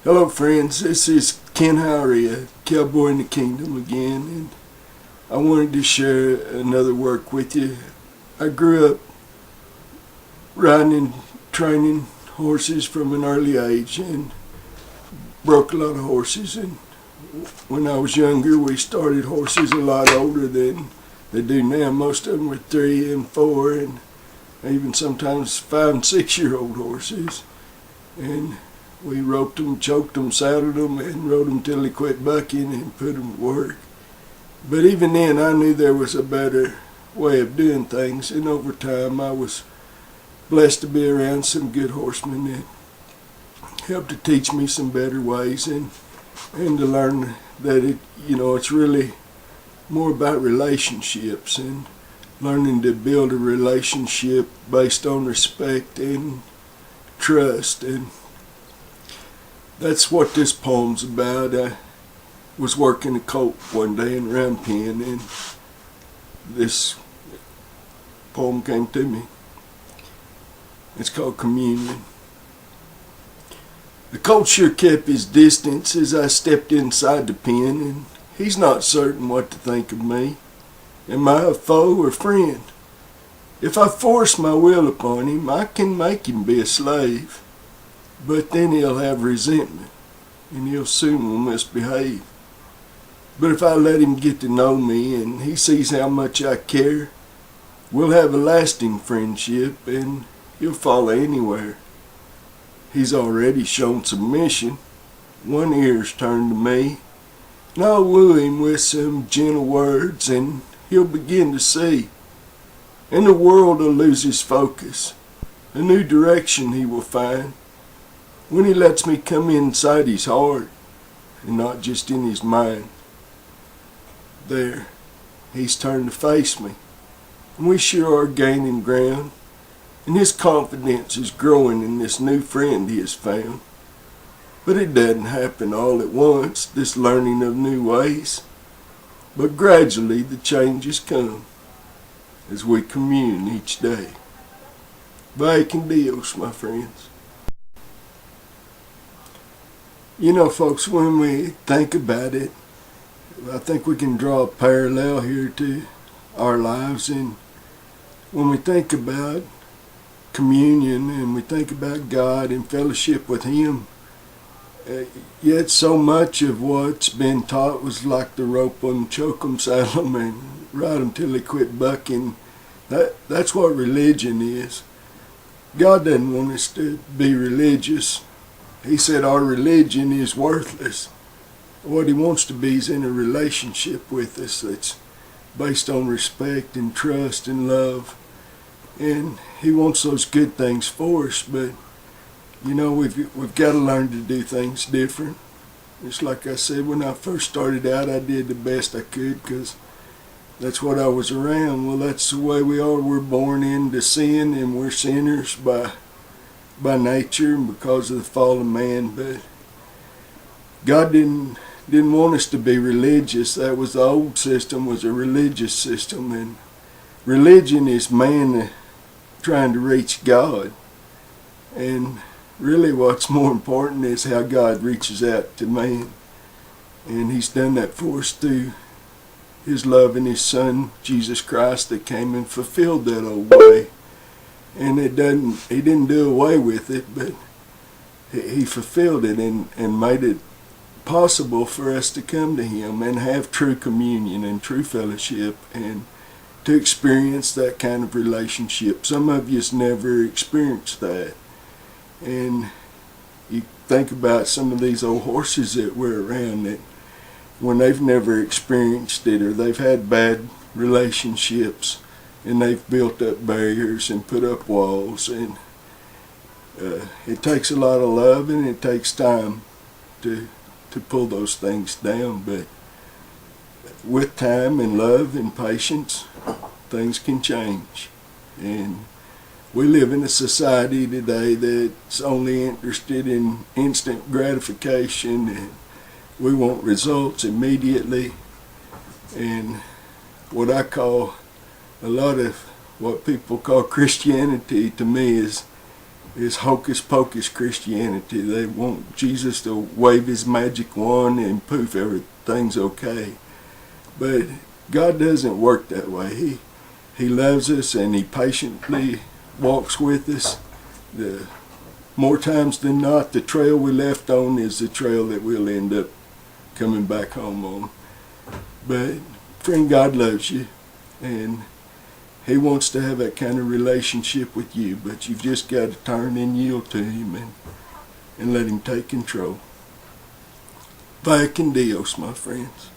Hello friends, this is Ken Howry, a Cowboy in the Kingdom again, and I wanted to share another work with you. I grew up riding and training horses from an early age and broke a lot of horses, and when I was younger we started horses a lot older than they do now. Most of them were 3 and 4 and even sometimes 5 and 6 year old horses, and we roped them, choked them, saddled them, and rode them till they quit bucking and put them to work. But even then, I knew there was a better way of doing things, and over time I was blessed to be around some good horsemen that helped to teach me some better ways and to learn that it's really more about relationships and learning to build a relationship based on respect and trust, and that's what this poem's about. I was working a colt one day in a round pen, and this poem came to me. It's called Communion. The colt sure kept his distance as I stepped inside the pen, and he's not certain what to think of me. Am I a foe or friend? If I force my will upon him, I can make him be a slave. But then he'll have resentment, and he'll soon will misbehave. But if I let him get to know me, and he sees how much I care, we'll have a lasting friendship, and he'll follow anywhere. He's already shown submission. One ear's turned to me, and I'll woo him with some gentle words, and he'll begin to see. And the world will lose his focus. A new direction he will find when he lets me come inside his heart and not just in his mind. There, he's turned to face me, and we sure are gaining ground, and his confidence is growing in this new friend he has found. But it doesn't happen all at once, this learning of new ways, but gradually the changes come as we commune each day. Vaya con Dios, my friends. You know, folks, when we think about it, I think we can draw a parallel here to our lives. And when we think about communion and we think about God and fellowship with Him, yet so much of what's been taught was like the rope them, choke them, saddle them, and ride them till they quit bucking. That's what religion is. God doesn't want us to be religious. He said our religion is worthless. What He wants to be is in a relationship with us that's based on respect and trust and love. And He wants those good things for us, but we've got to learn to do things different. It's like I said, when I first started out, I did the best I could because that's what I was around. Well, that's the way we are. We're born into sin, and we're sinners by nature and because of the fall of man. But God didn't want us to be religious. That was the old system, was a religious system, and religion is man trying to reach God. And really what's more important is how God reaches out to man, and He's done that for us through His love in His Son Jesus Christ that came and fulfilled that old way. And He didn't do away with it, but He fulfilled it and made it possible for us to come to Him and have true communion and true fellowship and to experience that kind of relationship. Some of you's never experienced that. And you think about some of these old horses that we're around that when they've never experienced it, or they've had bad relationships, and they've built up barriers and put up walls, and it takes a lot of love and it takes time to pull those things down. But with time and love and patience, things can change. And we live in a society today that's only interested in instant gratification, and we want results immediately. And what I call a lot of what people call Christianity, to me, is is hocus pocus Christianity. They want Jesus to wave his magic wand and poof, everything's okay. But God doesn't work that way. He loves us and he patiently walks with us. More times than not, the trail we left on is the trail that we'll end up coming back home on. But friend, God loves you, and he wants to have that kind of relationship with you, but you've just got to turn and yield to him and let him take control. Vaya con Dios, my friends.